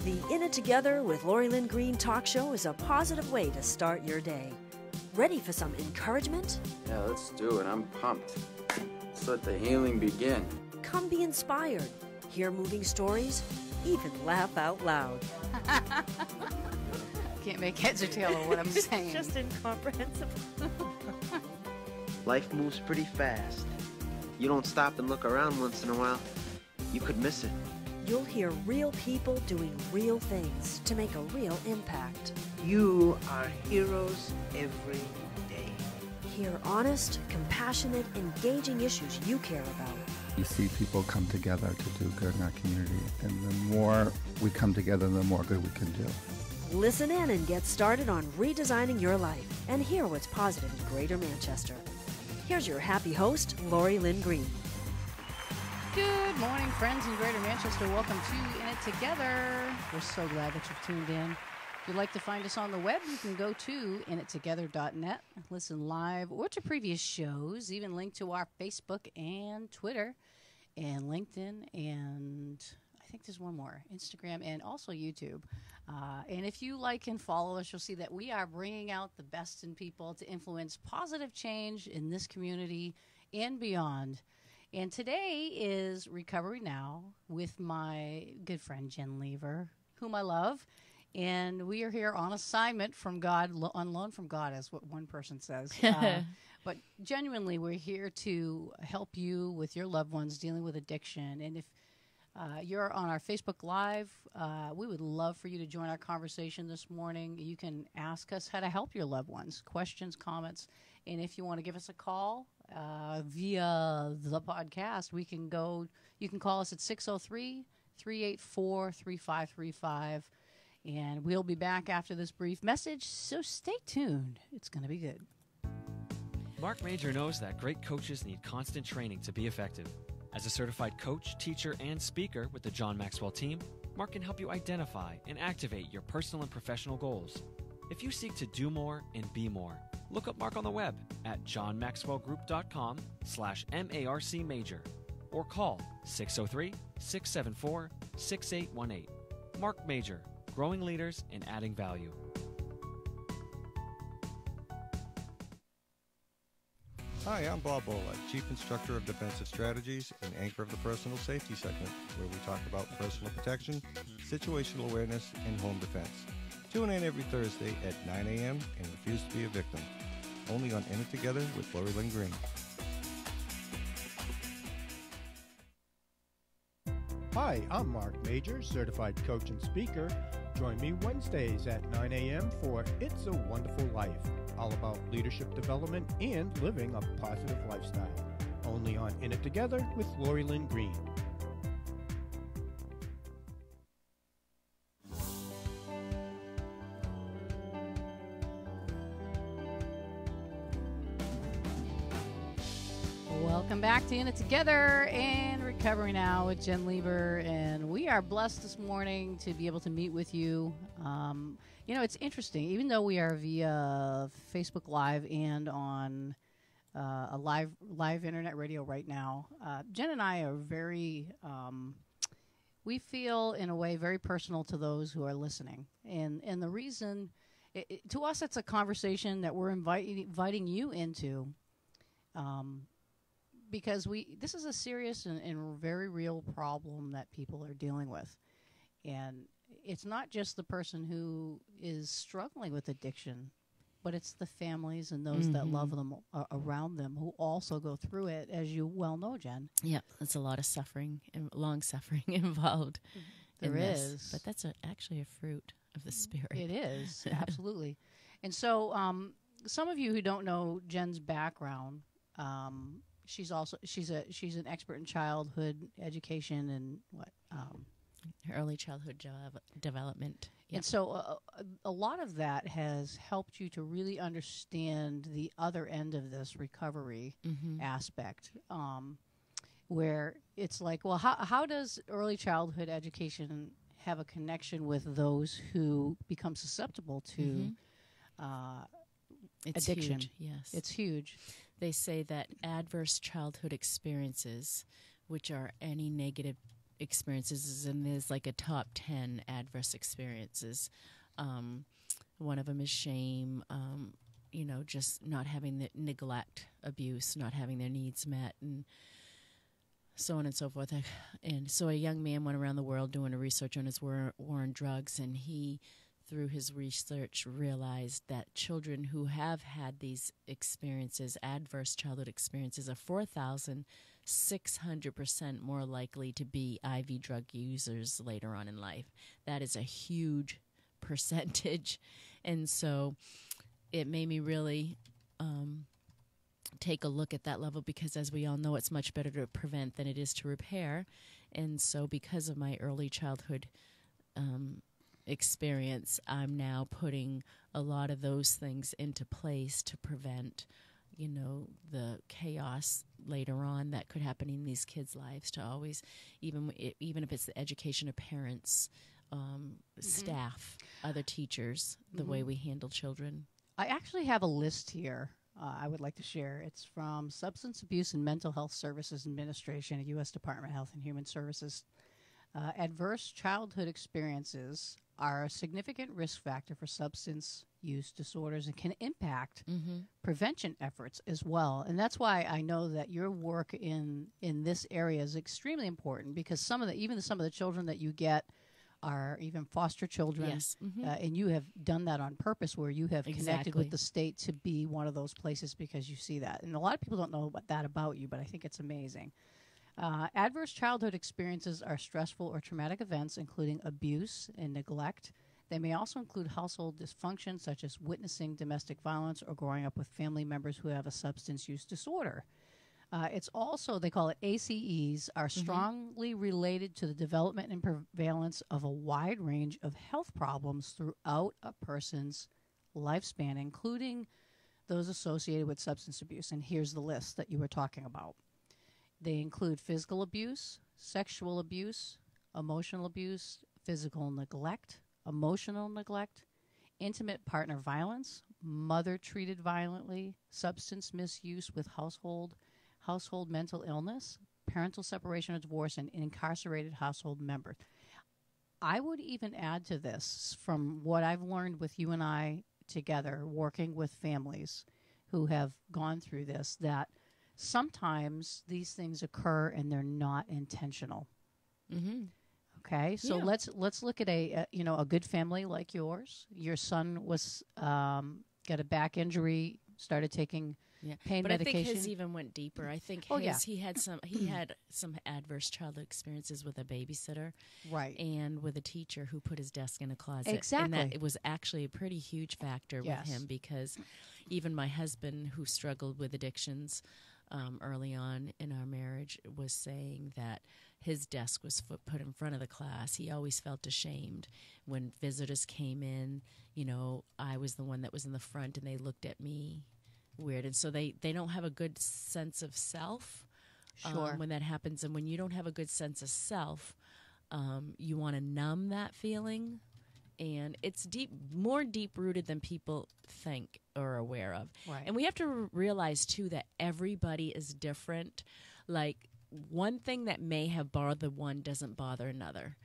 The In It Together with Lori Lynn Green talk show is a positive way to start your day. Ready for some encouragement? Yeah, let's do it. I'm pumped. Let's let the healing begin. Come be inspired, hear moving stories, even laugh out loud. Can't make heads or tail of what I'm saying. Just incomprehensible. Life moves pretty fast. You don't stop and look around once in a while, you could miss it. You'll hear real people doing real things to make a real impact. You are heroes every day. Hear honest, compassionate, engaging issues you care about. You see people come together to do good in our community, and the more we come together, the more good we can do. Listen in and get started on redesigning your life and hear what's positive in Greater Manchester. Here's your happy host, Lori Lynn Green. Good morning, friends in Greater Manchester. Welcome to In It Together. We're so glad that you've tuned in. If you'd like to find us on the web, you can go to inittogether.net, listen live or to previous shows, even link to our Facebook and Twitter and LinkedIn, and I think there's one more, Instagram and also YouTube. And if you like and follow us, you'll see that we are bringing out the best in people to influence positive change in this community and beyond. And today is Recovery Now with my good friend Jen Lever, whom I love. And we are here on assignment from God, on loan from God, as what one person says. But genuinely, we're here to help you with your loved ones dealing with addiction. And if you're on our Facebook Live, we would love for you to join our conversation this morning. You can ask us how to help your loved ones, questions, comments. And if you want to give us a call via the podcast, you can call us at 603-384-3535. And we'll be back after this brief message, so stay tuned. It's going to be good. Mark Major knows that great coaches need constant training to be effective. As a certified coach, teacher, and speaker with the John Maxwell team, Mark can help you identify and activate your personal and professional goals. If you seek to do more and be more, look up Mark on the web at johnmaxwellgroup.com/MARC Major or call 603-674-6818. Mark Major, growing leaders and adding value. Hi, I'm Bob Bola, Chief Instructor of Defensive Strategies and anchor of the Personal Safety segment, where we talk about personal protection, situational awareness, and home defense. Tune in every Thursday at 9 a.m. and refuse to be a victim. Only on In It Together with Lori Lynn Green. Hi, I'm Mark Major, certified coach and speaker. Join me Wednesdays at 9 a.m. for It's a Wonderful Life, all about leadership development and living a positive lifestyle. Only on In It Together with Lori Lynn Green. Welcome back to In It Together and Recovery Now with Jen Lever. And we are blessed this morning to be able to meet with you. It's interesting. Even though we are via Facebook Live and on a live internet radio right now, Jen and I are very, we feel in a way very personal to those who are listening. And the reason, to us, it's a conversation that we're inviting you into. Because this is a serious and very real problem that people are dealing with. And it's not just the person who is struggling with addiction, but it's the families and those that love them around them who also go through it, as you well know, Jen. Yeah, there's a lot of suffering and long suffering involved. There is. But that's actually a fruit of the Spirit. It is, absolutely. And so some of you who don't know Jen's background, she's an expert in childhood education and early childhood development. Yep. And so a lot of that has helped you to really understand the other end of this recovery aspect, where it's like, well, how does early childhood education have a connection with those who become susceptible to It's addiction? Huge, yes. It's huge. They say that adverse childhood experiences, which are any negative experiences, and there's like a top 10 adverse experiences. One of them is shame, just not having the neglect, abuse, not having their needs met, and so on and so forth. And so a young man went around the world doing a research on his war on drugs, and he, through his research, realized that children who have had these experiences, adverse childhood experiences, are 4,600% more likely to be IV drug users later on in life. That is a huge percentage. And so it made me really take a look at that level, because as we all know, it's much better to prevent than it is to repair. And so because of my early childhood experience, I'm now putting a lot of those things into place to prevent, the chaos later on that could happen in these kids' lives, to always, even if it's the education of parents, staff, other teachers, the way we handle children. I actually have a list here I would like to share. It's from Substance Abuse and Mental Health Services Administration at U.S. Department of Health and Human Services. Adverse childhood experiences are a significant risk factor for substance use disorders and can impact prevention efforts as well. And that's why I know that your work in this area is extremely important, because some of the children that you get are even foster children. Yes. And you have done that on purpose, where you have connected with the state to be one of those places because you see that. And a lot of people don't know that about you, but I think it's amazing. Adverse childhood experiences are stressful or traumatic events, including abuse and neglect. They may also include household dysfunction, such as witnessing domestic violence or growing up with family members who have a substance use disorder. It's also, they call it ACEs, are strongly related to the development and prevalence of a wide range of health problems throughout a person's lifespan, including those associated with substance abuse. And here's the list that you were talking about. They include physical abuse, sexual abuse, emotional abuse, physical neglect, emotional neglect, intimate partner violence, mother treated violently, substance misuse with household mental illness, parental separation or divorce, and incarcerated household members. I would even add to this, from what I've learned with you and I together, working with families who have gone through this, that sometimes these things occur and they're not intentional. Okay, so let's look at a good family like yours. Your son was got a back injury, started taking pain medication. I think his even went deeper. I think he had some adverse childhood experiences with a babysitter, right, and with a teacher who put his desk in a closet. Exactly, and that it was actually a pretty huge factor with him, because even my husband, who struggled with addictions early on in our marriage, was saying that his desk was put in front of the class. He always felt ashamed when visitors came in. I was the one that was in the front, and they looked at me weird. And so they don't have a good sense of self when that happens. And when you don't have a good sense of self, you want to numb that feeling. And it's more deep-rooted than people think or are aware of. Right. And we have to realize, too, that everybody is different. Like, one thing that may have bothered one doesn't bother another.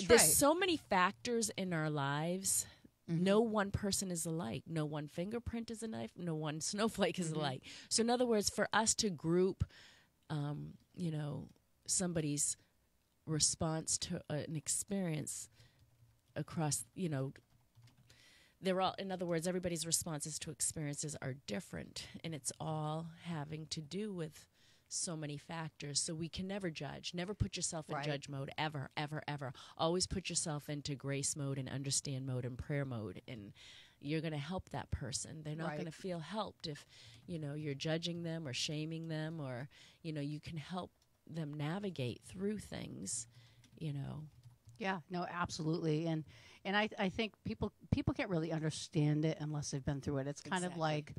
There's so many factors in our lives. No one person is alike. No one fingerprint is alike. No one snowflake is alike. So in other words, for us to group, somebody's response to an experience across, they're all, in other words, everybody's responses to experiences are different, and it's all having to do with so many factors. So we can never judge. Never put yourself in judge mode, ever, ever, ever. Always put yourself into grace mode and understand mode and prayer mode, and you're going to help that person. They're not going to feel helped if, you're judging them or shaming them, or, you can help them navigate through things, Yeah, no, absolutely. And I think people can't really understand it unless they've been through it. It's kind of like,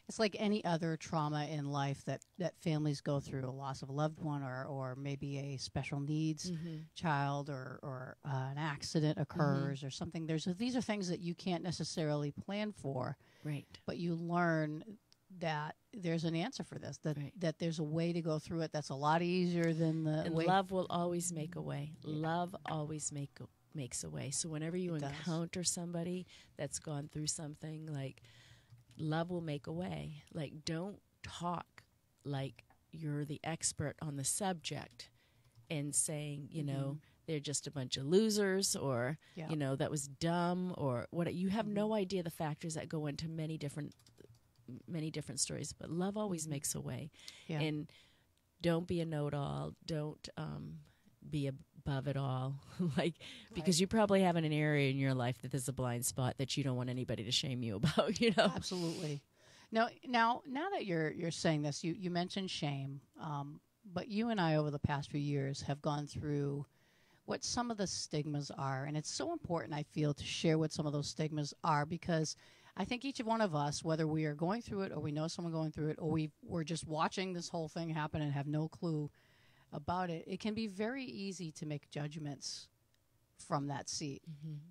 it's like any other trauma in life that families go through, a loss of a loved one, or maybe a special needs child, or an accident occurs or something. These are things that you can't necessarily plan for. Right. But you learn that there's an answer for this, that there's a way to go through it that's a lot easier than the and way. Love will always make a way. Love always makes a way. So whenever you encounter somebody that's gone through something, like, love will make a way. Like, don't talk like you're the expert on the subject and saying, you know, they're just a bunch of losers, or, you know, that was dumb, or what. You have no idea the factors that go into many different stories. But love always makes a way. Yeah. And don't be a know-it-all. Don't be above it all. Like, because you probably have an area in your life that there's a blind spot that you don't want anybody to shame you about, you know? Absolutely. Now that you're saying this, you mentioned shame, but you and I over the past few years have gone through what some of the stigmas are, and it's so important, I feel, to share what some of those stigmas are, because I think each one of us, whether we are going through it or we know someone going through it, or we're just watching this whole thing happen and have no clue about it, it can be very easy to make judgments from that seat.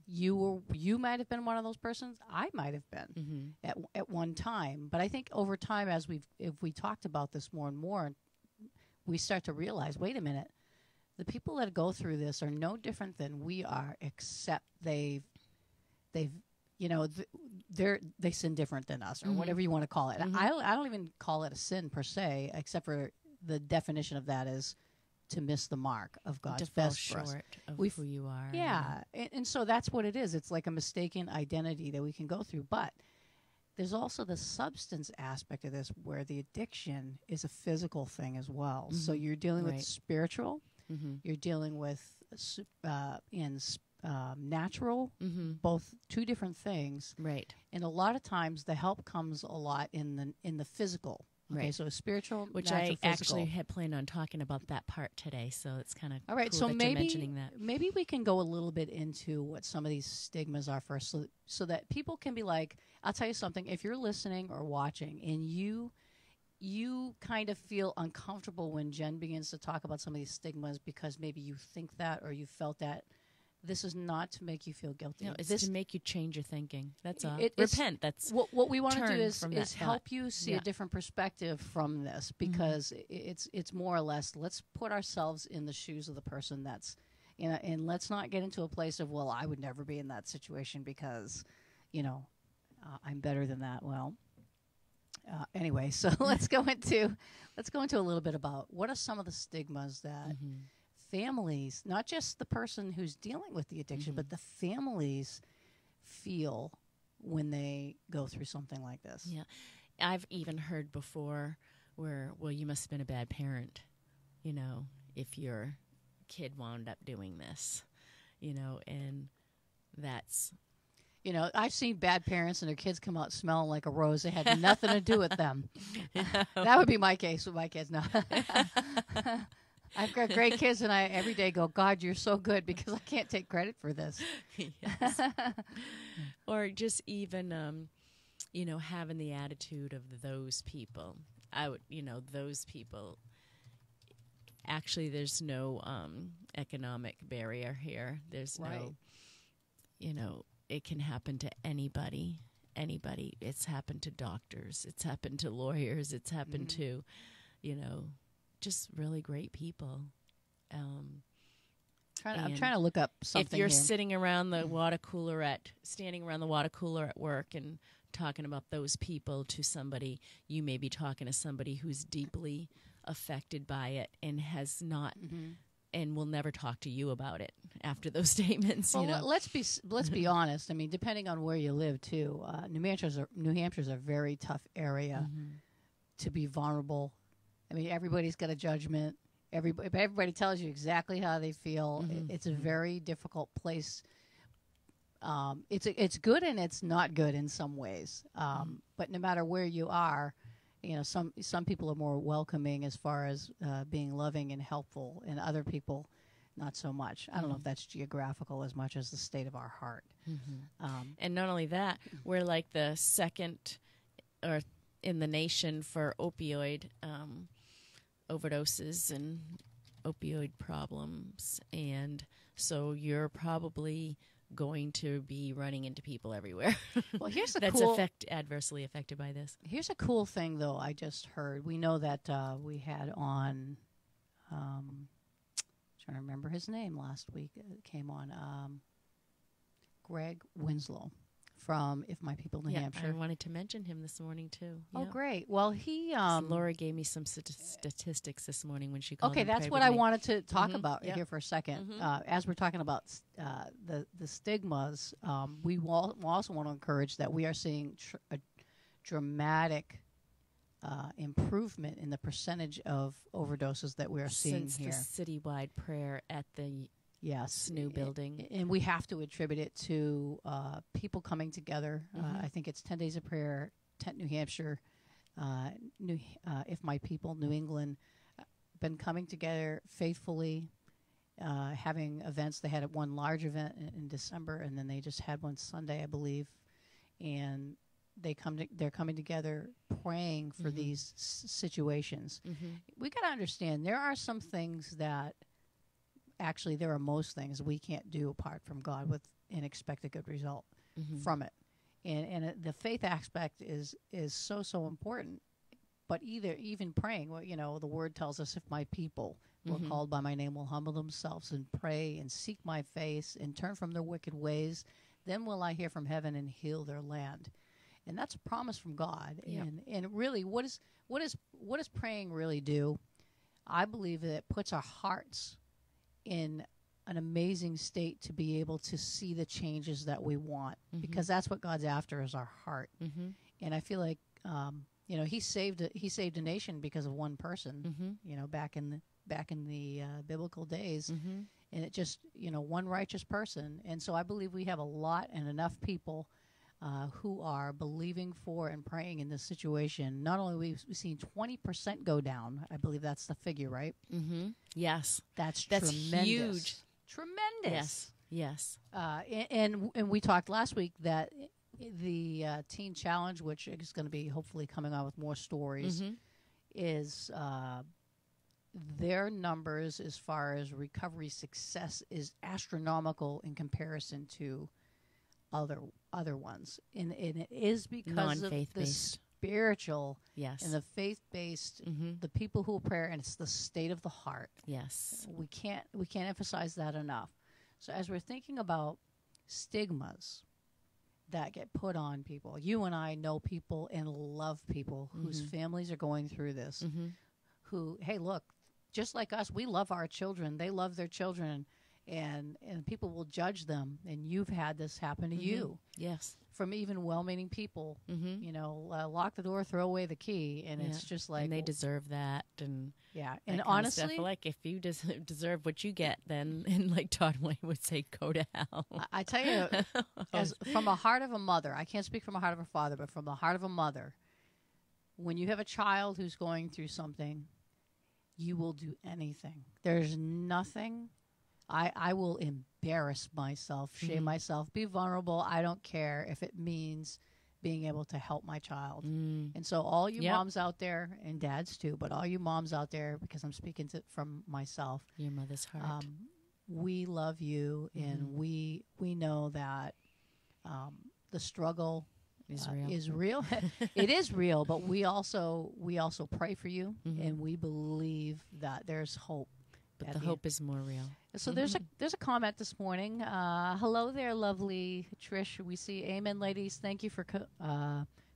You might have been one of those persons. I might have been at one time. But I think over time, if we talked about this more and more, we start to realize, wait a minute, the people that go through this are no different than we are, except they've you know, they sin different than us, or whatever you want to call it. I don't even call it a sin per se, except for the definition of that is to miss the mark of God's best for us. Of who you are. Yeah, and so that's what it is. It's like a mistaken identity that we can go through. But there's also the substance aspect of this, where the addiction is a physical thing as well. So you're dealing with spiritual, you're dealing with natural, both two different things. Right. And a lot of times the help comes a lot in the physical. Okay, so spiritual, which natural, I physical. Actually had planned on talking about that part today, so it's kind of all right. Cool So that you're mentioning that. Maybe we can go a little bit into what some of these stigmas are first, so that people can be like, I'll tell you something. If you're listening or watching, and you kind of feel uncomfortable when Jen begins to talk about some of these stigmas because maybe you think that or you felt that, this is not to make you feel guilty. No, it's to make you change your thinking. That's all. Repent. That's what we want to do is help you see a different perspective from this, because it's more or less, let's put ourselves in the shoes of the person that's, you know, and let's not get into a place of, well, I would never be in that situation because, you know, I'm better than that. Well, anyway, so let's go into a little bit about what are some of the stigmas that families, not just the person who's dealing with the addiction, but the families feel when they go through something like this. Yeah. I've even heard before where, well, you must have been a bad parent, you know, if your kid wound up doing this, you know, and that's... You know, I've seen bad parents and their kids come out smelling like a rose. They had nothing to do with them. That would be my case with my kids. No. I've got great kids, and I every day go, God, you're so good, because I can't take credit for this. Yes. Or just even, you know, having the attitude of those people. Those people. Actually, there's no economic barrier here. There's no, you know, it can happen to anybody. Anybody. It's happened to doctors. It's happened to lawyers. It's happened to, you know, just really great people. I'm trying to look up something. If you're here. standing around the water cooler at work and talking about those people to somebody, you may be talking to somebody who's deeply affected by it and has not and will never talk to you about it after those statements. Well, you know? let's be honest. I mean, depending on where you live too, New Hampshire's a very tough area to be vulnerable. I mean, everybody's got a judgment. Everybody tells you exactly how they feel. It's a very difficult place. It's good and it's not good in some ways. But no matter where you are, you know, some people are more welcoming as far as being loving and helpful, and other people not so much. I don't know if that's geographical as much as the state of our heart. And not only that, we're like the second or in the nation for opioid overdoses and opioid problems, and so you're probably going to be running into people everywhere. Well, here's a that's cool, adversely affected by this. Here's a cool thing, though. I just heard. We know that we had on. Trying to remember his name last week. It came on. Greg Winslow from If My People, New Hampshire. I wanted to mention him this morning too. Oh, great. Well, he. Laura gave me some statistics this morning when she called. Okay, that's what I wanted to talk about here for a second. As we're talking about the stigmas, we also want to encourage that we are seeing a dramatic improvement in the percentage of overdoses that we are seeing since here. The citywide prayer at the SNU building. And we have to attribute it to people coming together. I think it's 10 Days of Prayer, New Hampshire, If My People, New England, been coming together faithfully, having events. They had one large event in December, and then they just had one Sunday, I believe. And they're coming together praying for these situations. We got to understand there are some things that actually there are most things we can't do apart from God and expect a good result from it. And the faith aspect is so important. But even praying, well, the word tells us, if my people who are called by my name will humble themselves and pray and seek my face and turn from their wicked ways, then will I hear from heaven and heal their land. And that's a promise from God. Yep. And really, what does praying really do? I believe that it puts our hearts in an amazing state to be able to see the changes that we want, because that's what God's after, is our heart. And I feel like he saved a nation because of one person. Back in the biblical days, and it just one righteous person. And so I believe we have a lot and enough people who are believing for and praying in this situation. Not only we've seen 20% go down, I believe that's the figure, right? Yes, that's tremendous. Huge, tremendous. Yes. And we talked last week that the Teen Challenge, which is going to be hopefully coming out with more stories, is their numbers as far as recovery success is astronomical in comparison to other ones, and it is because of the spiritual and the faith-based, the people who pray, and it's the state of the heart. Yes, we can't emphasize that enough. So as we're thinking about stigmas that get put on people, you and I know people and love people whose families are going through this. Who, hey, look, just like us, we love our children. They love their children. And people will judge them, and you've had this happen to you. Yes, from even well-meaning people. Lock the door, throw away the key, and it's just like, and they deserve that, and and honestly, like if you deserve what you get, then and like Todd Wayne would say, go to hell. I tell you, from the heart of a mother, I can't speak from the heart of a father, but from the heart of a mother, when you have a child who's going through something, you will do anything. There's nothing. I will embarrass myself, shame myself, be vulnerable. I don't care if it means being able to help my child. And so all you moms out there, and dads too, but all you moms out there, because I'm speaking from myself. Your mother's heart. We love you, and we know that the struggle is real. It is real, but we also pray for you, and we believe that there's hope. But the hope is more real. So there's a comment this morning. Hello there, lovely Trish. We see, amen, ladies. Thank you for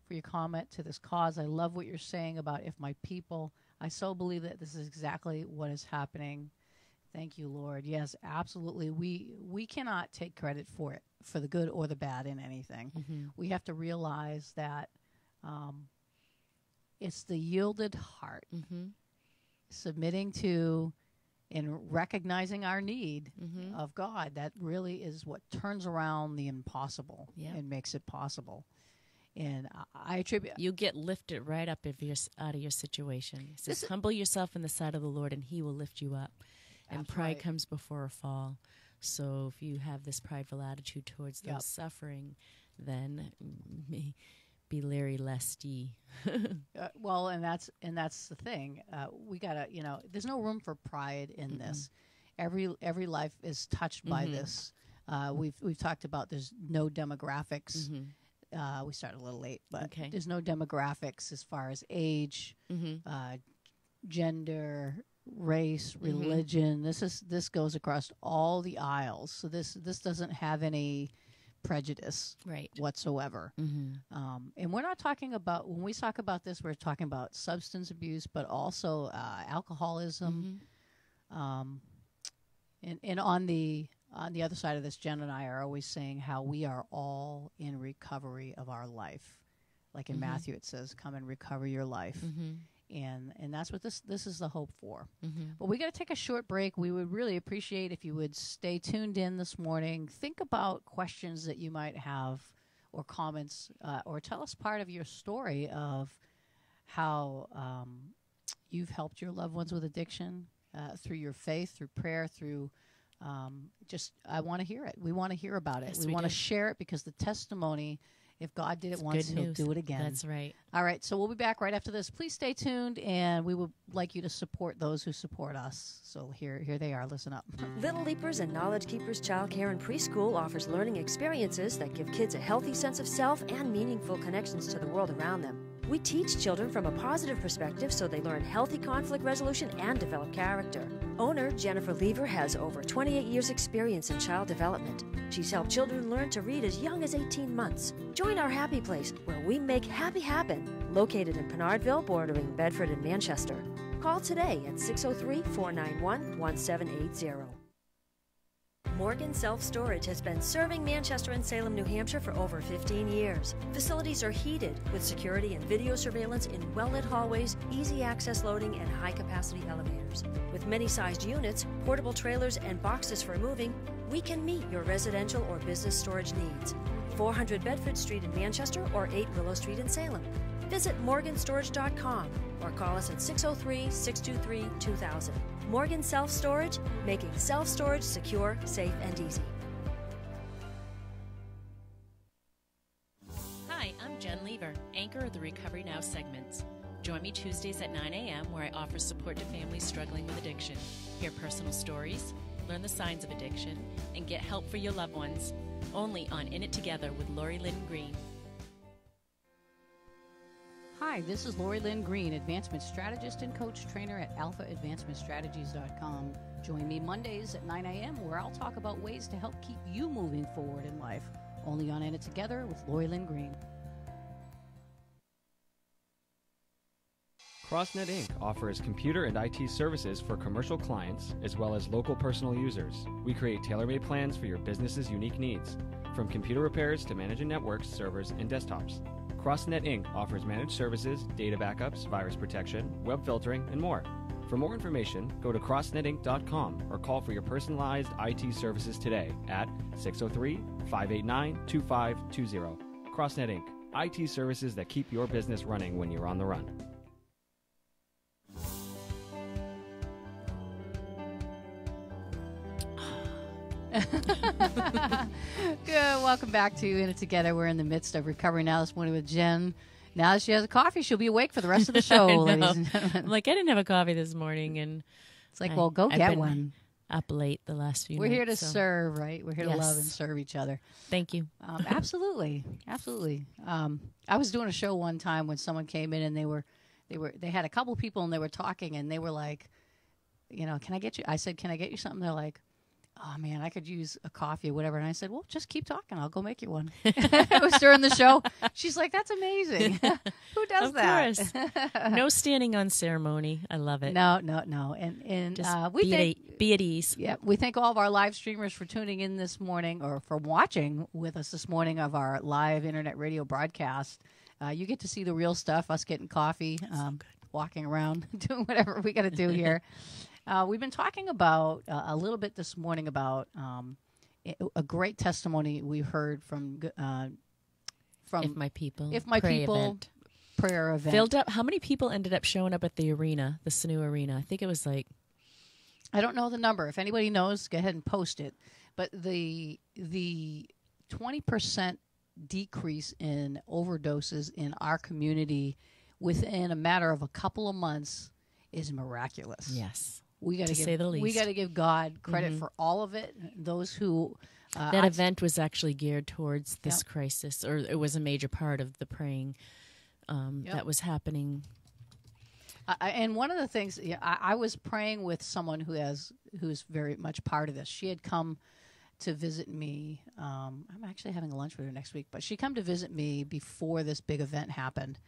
your comment to this cause. I love what you're saying about if my people. I so believe that this is exactly what is happening. Thank you, Lord. Yes, absolutely. We cannot take credit for it, for the good or the bad in anything. We have to realize that it's the yielded heart, submitting to and recognizing our need of God. That really is what turns around the impossible and makes it possible. And I attribute... You get lifted right up out of your situation. It says, humble yourself in the sight of the Lord, and he will lift you up. And pride comes before a fall. So if you have this prideful attitude towards those suffering, then be Larry Lesty. Well, and that's the thing. We gotta, there's no room for pride in this. Every life is touched by this. We've talked about there's no demographics. We started a little late, but there's no demographics as far as age, gender, race, religion. This goes across all the aisles. So this doesn't have any prejudice whatsoever. And we're not talking about, when we talk about this, we're talking about substance abuse, but also alcoholism. And on the other side of this, Jen and I are always saying how we are all in recovery of our life. Like in Matthew, it says, come and recover your life. And that's what this is the hope for. But we got to take a short break. We would really appreciate if you would stay tuned in this morning. Think about questions that you might have or comments, or tell us part of your story of how you've helped your loved ones with addiction through your faith, through prayer, through I want to hear it. We want to hear about it. Yes, we want to share it, because the testimony, if God did it once, he'll do it again. That's right. All right, so we'll be back right after this. Please stay tuned, and we would like you to support those who support us. So here they are. Listen up. Little Leapers and Knowledge Keepers Childcare and Preschool offers learning experiences that give kids a healthy sense of self and meaningful connections to the world around them. We teach children from a positive perspective so they learn healthy conflict resolution and develop character. Owner Jennifer Lever has over 28 years' experience in child development. She's helped children learn to read as young as 18 months. Join our happy place, where we make happy happen, located in Pinardville, bordering Bedford and Manchester. Call today at 603-491-1780. Morgan Self Storage has been serving Manchester and Salem, New Hampshire for over 15 years. Facilities are heated with security and video surveillance in well-lit hallways, easy access loading, and high-capacity elevators. With many-sized units, portable trailers, and boxes for moving, we can meet your residential or business storage needs. 400 Bedford Street in Manchester or 8 Willow Street in Salem. Visit morganstorage.com or call us at 603-623-2000. Morgan Self Storage, making self-storage secure, safe, and easy. Hi, I'm Jen Lever, anchor of the Recovery Now segments. Join me Tuesdays at 9 a.m. where I offer support to families struggling with addiction. Hear personal stories, learn the signs of addiction, and get help for your loved ones. Only on In It Together with Lori Lynn Green. Hi, this is Lori Lynn Green, Advancement Strategist and Coach Trainer at alphaadvancementstrategies.com. Join me Mondays at 9 a.m. where I'll talk about ways to help keep you moving forward in life. Only on In It Together with Lori Lynn Green. CrossNet Inc. offers computer and IT services for commercial clients as well as local personal users. We create tailor-made plans for your business's unique needs, from computer repairs to managing networks, servers, and desktops. CrossNet Inc. offers managed services, data backups, virus protection, web filtering, and more. For more information, go to crossnetinc.com or call for your personalized IT services today at 603-589-2520. CrossNet Inc. IT services that keep your business running when you're on the run. Good. Welcome back to In It Together. We're in the midst of recovery now this morning with Jen. Now that she has a coffee, she'll be awake for the rest of the show, ladies and gentlemen. I'm like, I didn't have a coffee this morning, and it's like, well, go get one. Up late the last few. We're nights, here to serve, right? We're here to love and serve each other. Thank you. Absolutely, absolutely. I was doing a show one time when someone came in and they had a couple of people and they were talking and they were like, can I get you? I said, can I get you something? They're like, oh, man, I could use a coffee or whatever. And I said, well, just keep talking. I'll go make you one. It was during the show. She's like, that's amazing. Who does of that? Course. No standing on ceremony. I love it. No. And just be at ease. Yeah, we thank all of our live streamers for tuning in this morning or for watching with us this morning of our live internet radio broadcast. You get to see the real stuff, us getting coffee, walking around, doing whatever we got to do here. We've been talking about a little bit this morning about a great testimony we heard from If My People prayer event. Filled up. How many people ended up showing up at the arena, the Sanu Arena? I think it was like, I don't know the number. If anybody knows, go ahead and post it. But the 20% decrease in overdoses in our community within a matter of a couple of months is miraculous. Yes. We got to say the least. We got to give God credit for all of it. Those who That event was actually geared towards this crisis, or it was a major part of the praying that was happening. And one of the things, I was praying with someone who's very much part of this. She had come to visit me. I'm actually having lunch with her next week, but she come to visit me before this big event happened.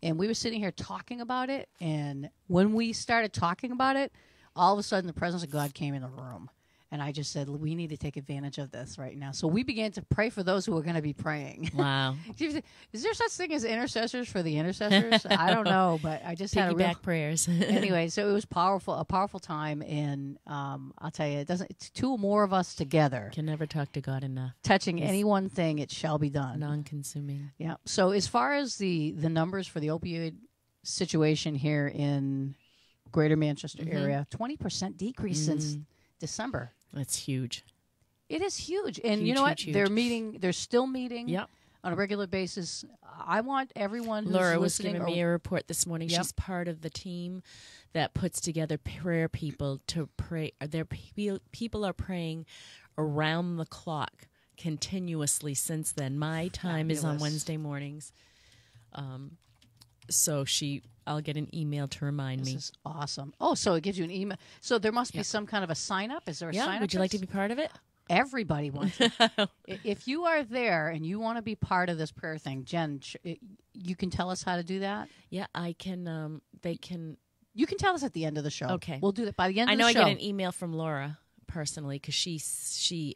And we were sitting here talking about it, and when we started talking about it, all of a sudden the presence of God came in the room. And I just said, we need to take advantage of this right now. So we began to pray for those who are going to be praying. Wow. Is there such thing as intercessors for the intercessors? I don't know, but I just had a real... prayers. Anyway, so it was a powerful time. And I'll tell you, it's two or more of us together. Can never talk to God enough. Touching any one thing, it shall be done. Non-consuming. Yeah. So as far as the numbers for the opioid situation here in Greater Manchester area, 20% decrease since December. That's huge. It is huge. And huge, you know what? huge. They're still meeting on a regular basis. I want everyone who's Laura listening... was giving me a report this morning. Yep. She's part of the team that puts together prayer people to pray. People are praying around the clock continuously since then. My time is on Wednesday mornings. So I'll get an email to remind me. This is awesome. Oh, so it gives you an email. So there must be some kind of a sign-up? Is there a sign-up? Would you like to be part of it? Everybody wants to. If you are there and you want to be part of this prayer thing, Jen, you can tell us how to do that? Yeah, I can. They can. You can tell us at the end of the show. Okay. We'll do that by the end of the show. I know I get an email from Laura personally because she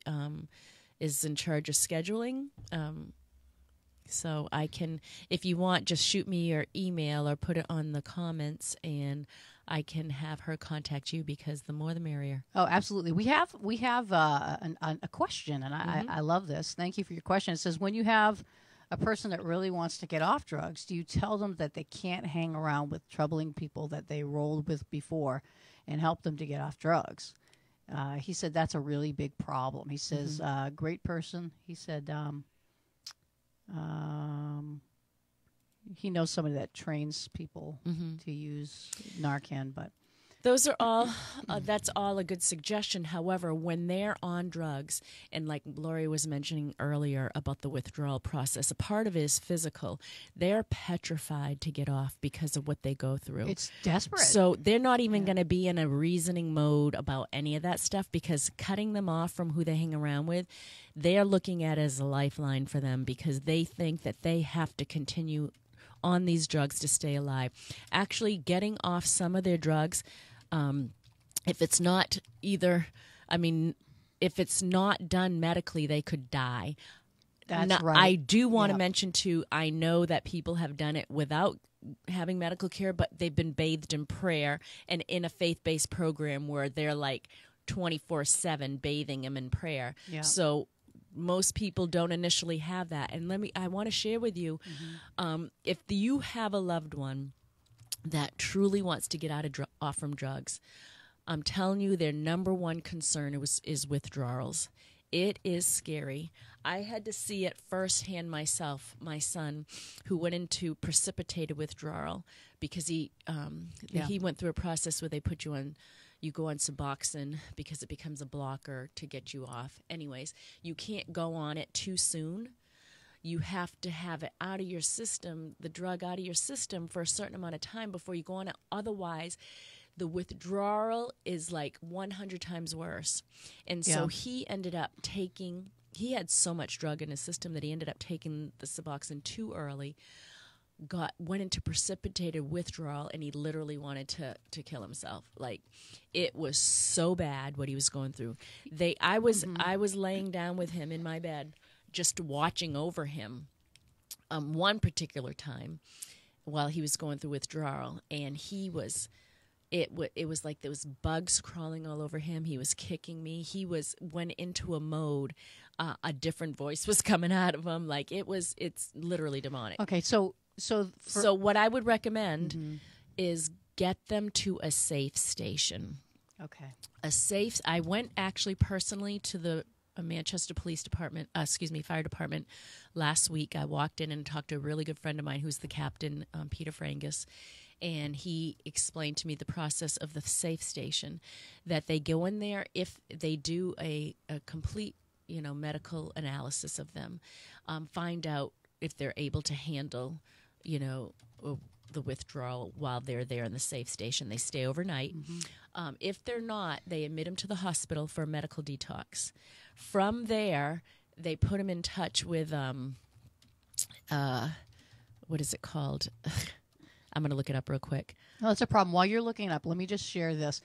is in charge of scheduling. So I can, if you want, just shoot me your email or put it on the comments, and I can have her contact you because the more the merrier. Oh, absolutely. We have a question, and I love this. Thank you for your question. It says, when you have a person that really wants to get off drugs, do you tell them that they can't hang around with troubling people that they rolled with before and help them to get off drugs? He said that's a really big problem. He says, great person. He said... he knows somebody that trains people to use Narcan, but those are all. That's all a good suggestion. However, when they're on drugs, and like Lori was mentioning earlier about the withdrawal process, a part of it is physical. They're petrified to get off because of what they go through. It's desperate. So they're not even going to be in a reasoning mode about any of that stuff because cutting them off from who they hang around with, they're looking at it as a lifeline for them because they think that they have to continue on these drugs to stay alive. Actually, getting off some of their drugs, if it's not if it's not done medically, they could die. That's right. I do want to mention, too, I know that people have done it without having medical care, but they've been bathed in prayer and in a faith-based program where they're like 24/7 bathing them in prayer. Yeah. So most people don't initially have that. And I want to share with you, if you have a loved one that truly wants to get off from drugs, I'm telling you their number one concern is withdrawals. It is scary. I had to see it firsthand myself. My son, who went into precipitated withdrawal because he went through a process where they put you on. You go on Suboxone because it becomes a blocker to get you off. Anyways, you can't go on it too soon. You have to have it out of your system, the drug out of your system for a certain amount of time before you go on it. Otherwise, the withdrawal is like 100 times worse. And so he ended up he had so much drug in his system that he ended up taking the Suboxone too early, went into precipitated withdrawal, and he literally wanted to kill himself. Like, it was so bad what he was going through. I was laying down with him in my bed, just watching over him one particular time while he was going through withdrawal, and it was like there was bugs crawling all over him. He was kicking me. He went into a mode. A different voice was coming out of him. Like, it's literally demonic. Okay, so what I would recommend is get them to a safe station. Okay. I went actually personally to the Manchester Police Department, Fire Department last week. I walked in and talked to a really good friend of mine who's the captain, Peter Frangus, and he explained to me the process of the safe station, that they go in there if they do a complete medical analysis of them, find out if they're able to handle, the withdrawal while they're there in the safe station. They stay overnight. If they're not, they admit them to the hospital for a medical detox. From there, they put them in touch with, what is it called? I'm going to look it up real quick. No, that's a problem. While you're looking it up, let me just share this.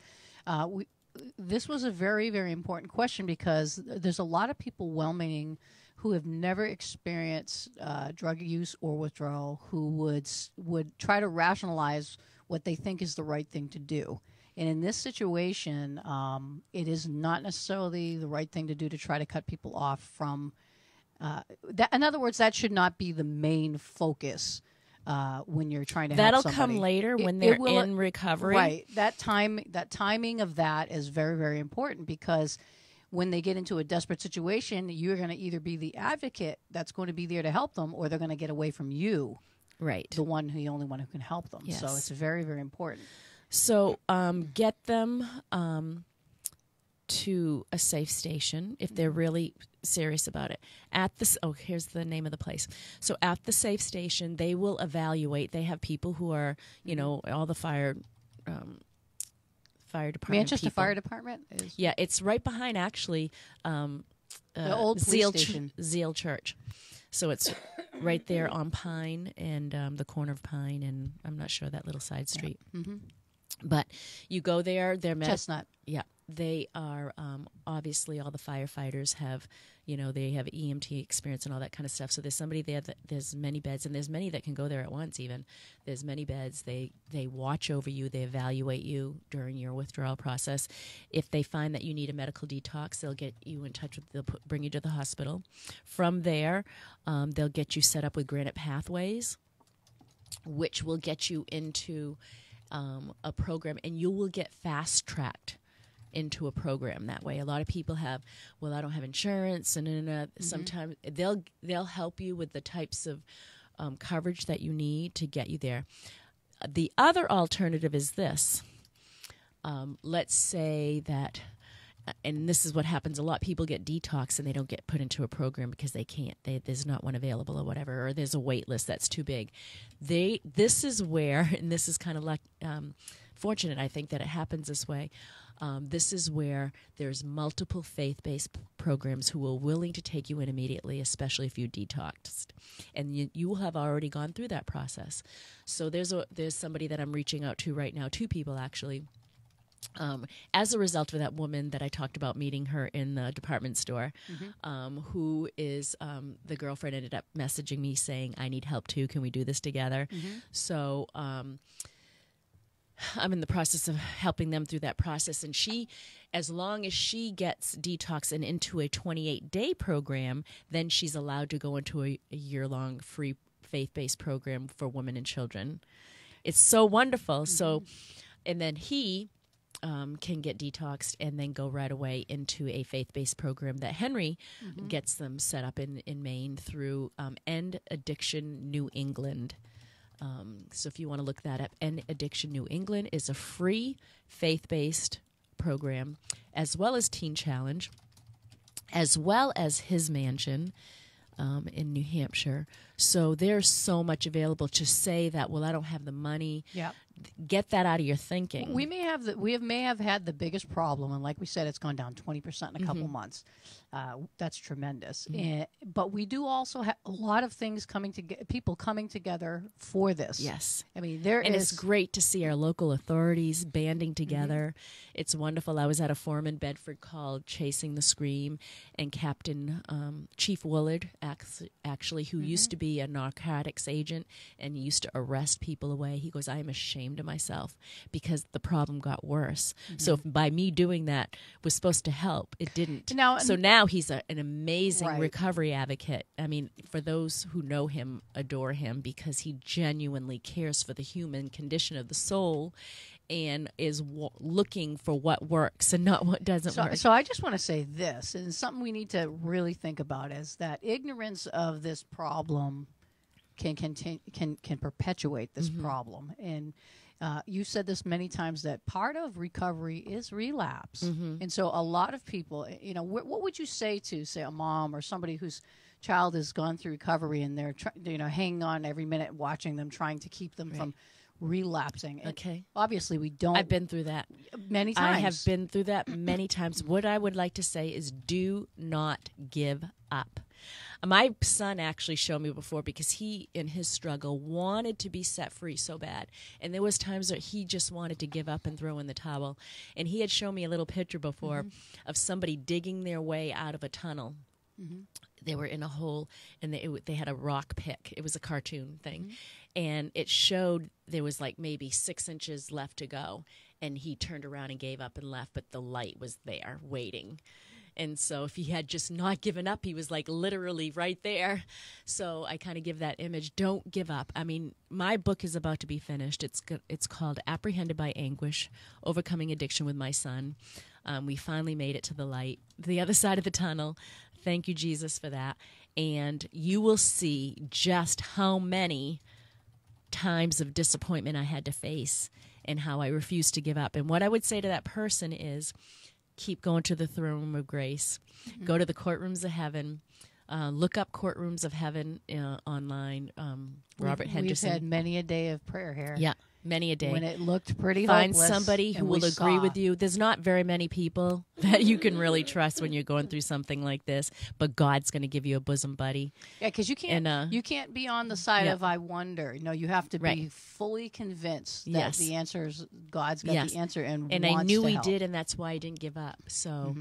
This was a very, very important question because there's a lot of people well-meaning who have never experienced drug use or withdrawal who would try to rationalize what they think is the right thing to do. And in this situation, it is not necessarily the right thing to do to try to cut people off from that. In other words, that should not be the main focus when you're trying to help somebody. That'll come later when they're in recovery. Right. That timing of that is very, very important because when they get into a desperate situation, you're going to either be the advocate that's going to be there to help them, or they're going to get away from you, right? The only one who can help them. Yes. So it's very, very important. So get them to a safe station if they're really serious about it. Here's the name of the place. So at the safe station, they will evaluate. They have people who are, all the fire department Manchester people. Fire Department is? Yeah, it's right behind actually the old police station. Zeal Church. So it's right there on Pine and the corner of Pine and I'm not sure that little side street. Yeah. Mm-hmm. But you go there, they're Chestnut. Yeah, they are obviously all the firefighters have, they have EMT experience and all that kind of stuff. So there's somebody there there's many beds, and there's many that can go there at once. Even there's many beds. They watch over you. They evaluate you during your withdrawal process. If they find that you need a medical detox, they'll get you in touch with. They'll bring you to the hospital. From there, they'll get you set up with Granite Pathways, which will get you into a program, and you will get fast-tracked into a program that way. A lot of people have, I don't have insurance, and sometimes they'll help you with the types of coverage that you need to get you there. The other alternative is this. Let's say that, and this is what happens a lot, people get detox and they don't get put into a program because they can't. There's not one available or whatever, or there's a wait list that's too big. This is where, and this is kind of like fortunate, I think, that it happens this way. This is where there's multiple faith-based programs who are willing to take you in immediately, especially if you detoxed. And you will have already gone through that process. So there's somebody that I'm reaching out to right now, two people actually, as a result of that woman that I talked about meeting her in the department store, who is the girlfriend ended up messaging me saying, I need help too. Can we do this together? So I'm in the process of helping them through that process. And she, as long as she gets detox and into a 28-day program, then she's allowed to go into a year-long free faith-based program for women and children. It's so wonderful. So, and then he can get detoxed and then go right away into a faith-based program that Henry gets them set up in Maine through End Addiction New England. So if you want to look that up, End Addiction New England is a free faith-based program, as well as Teen Challenge, as well as His Mansion in New Hampshire. So there's so much available. To say that, I don't have the money. Yeah. Get that out of your thinking. We may have had the biggest problem, and like we said, it's gone down 20% in a couple months. That's tremendous. But we do also have a lot of things people coming together for this. Yes, I mean it's great to see our local authorities banding together. It's wonderful. I was at a forum in Bedford called Chasing the Scream, and Captain Chief Willard, actually, who used to be a narcotics agent and used to arrest people away. He goes, I am ashamed of myself because the problem got worse. So if by me doing that was supposed to help, it didn't. So now he's an amazing recovery advocate. I mean, for those who know him, adore him, because he genuinely cares for the human condition of the soul and is looking for what works and not what doesn't work. So I just want to say this, and something we need to really think about is that ignorance of this problem can perpetuate this problem. And You said this many times that part of recovery is relapse. And so a lot of people, what would you say to, say, a mom or somebody whose child has gone through recovery and they're hanging on every minute, watching them, trying to keep them from relapsing? Okay. Obviously, we don't. I've been through that many times. I have been through that many times. What I would like to say is do not give up. My son actually showed me before, because he, in his struggle, wanted to be set free so bad. And there was times that he just wanted to give up and throw in the towel. And he had shown me a little picture before of somebody digging their way out of a tunnel. They were in a hole, and they had a rock pick. It was a cartoon thing. And it showed there was like maybe 6 inches left to go. And he turned around and gave up and left, but the light was there waiting. And so if he had just not given up, he was like literally right there. So I kind of give that image. Don't give up. I mean, my book is about to be finished. It's called Apprehended by Anguish, Overcoming Addiction with My Son. We finally made it to the light, the other side of the tunnel. Thank you, Jesus, for that. And you will see just how many times of disappointment I had to face and how I refused to give up. And what I would say to that person is, keep going to the throne room of grace. Go to the courtrooms of heaven. Look up courtrooms of heaven online. Robert Henderson. We've had many a day of prayer here. Yeah, many a day. When it looked pretty Find hopeless, somebody who will agree with you. There's not very many people that you can really trust when you're going through something like this, but God's going to give you a bosom buddy. Yeah, because you can't be on the side of I wonder. No, you have to be fully convinced that the answer is God's got the answer and I knew to He help. did, and that's why I didn't give up. So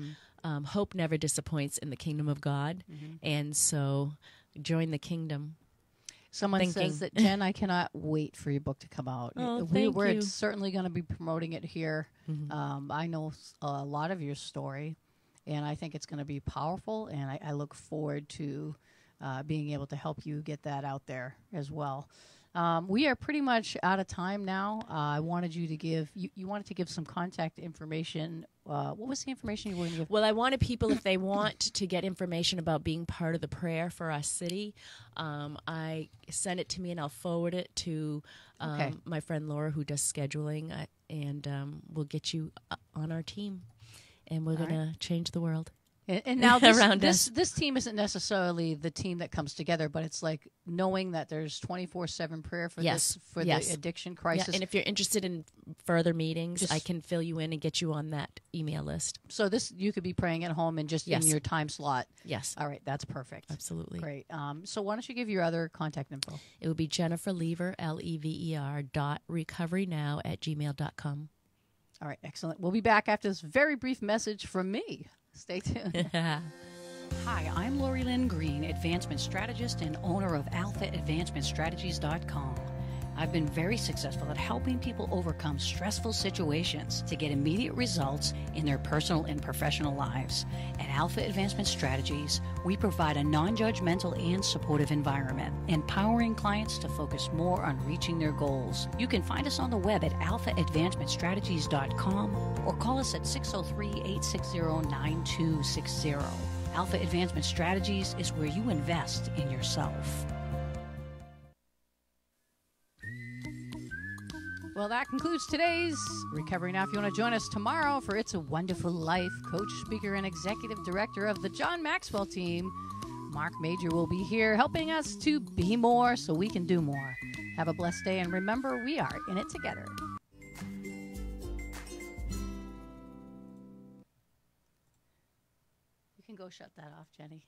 hope never disappoints in the kingdom of God, and so join the kingdom. Someone says that, Jen, I cannot wait for your book to come out. Oh, We're certainly going to be promoting it here. I know a lot of your story, and I think it's going to be powerful, and I look forward to being able to help you get that out there as well. We are pretty much out of time now. I wanted you to give you wanted to give some contact information. What was the information you wanted to give? Well, I wanted people, if they want to get information about being part of the prayer for our city, I send it to me and I'll forward it to my friend Laura, who does scheduling, and we'll get you on our team, and we're going to change the world. And now this team isn't necessarily the team that comes together, but it's like knowing that there's 24/7 prayer for the addiction crisis. Yeah. And if you're interested in further meetings, I can fill you in and get you on that email list. So you could be praying at home and just in your time slot. Yes. All right, that's perfect. Absolutely. Great. So why don't you give your other contact info? It would be Jennifer Lever, LEVER.recoverynow@gmail.com. All right, excellent. We'll be back after this very brief message from me. Stay tuned. Hi, I'm Lori Lynn Green, Advancement Strategist and owner of AlphaAdvancementStrategies.com. I've been very successful at helping people overcome stressful situations to get immediate results in their personal and professional lives. At Alpha Advancement Strategies, we provide a non-judgmental and supportive environment, empowering clients to focus more on reaching their goals. You can find us on the web at alphaadvancementstrategies.com or call us at 603-860-9260. Alpha Advancement Strategies is where you invest in yourself. Well, that concludes today's Recovery Now. If you want to join us tomorrow for It's a Wonderful Life, coach, speaker, and executive director of the John Maxwell team, Mark Major will be here helping us to be more so we can do more. Have a blessed day, and remember, we are in it together. You can go shut that off, Jenny.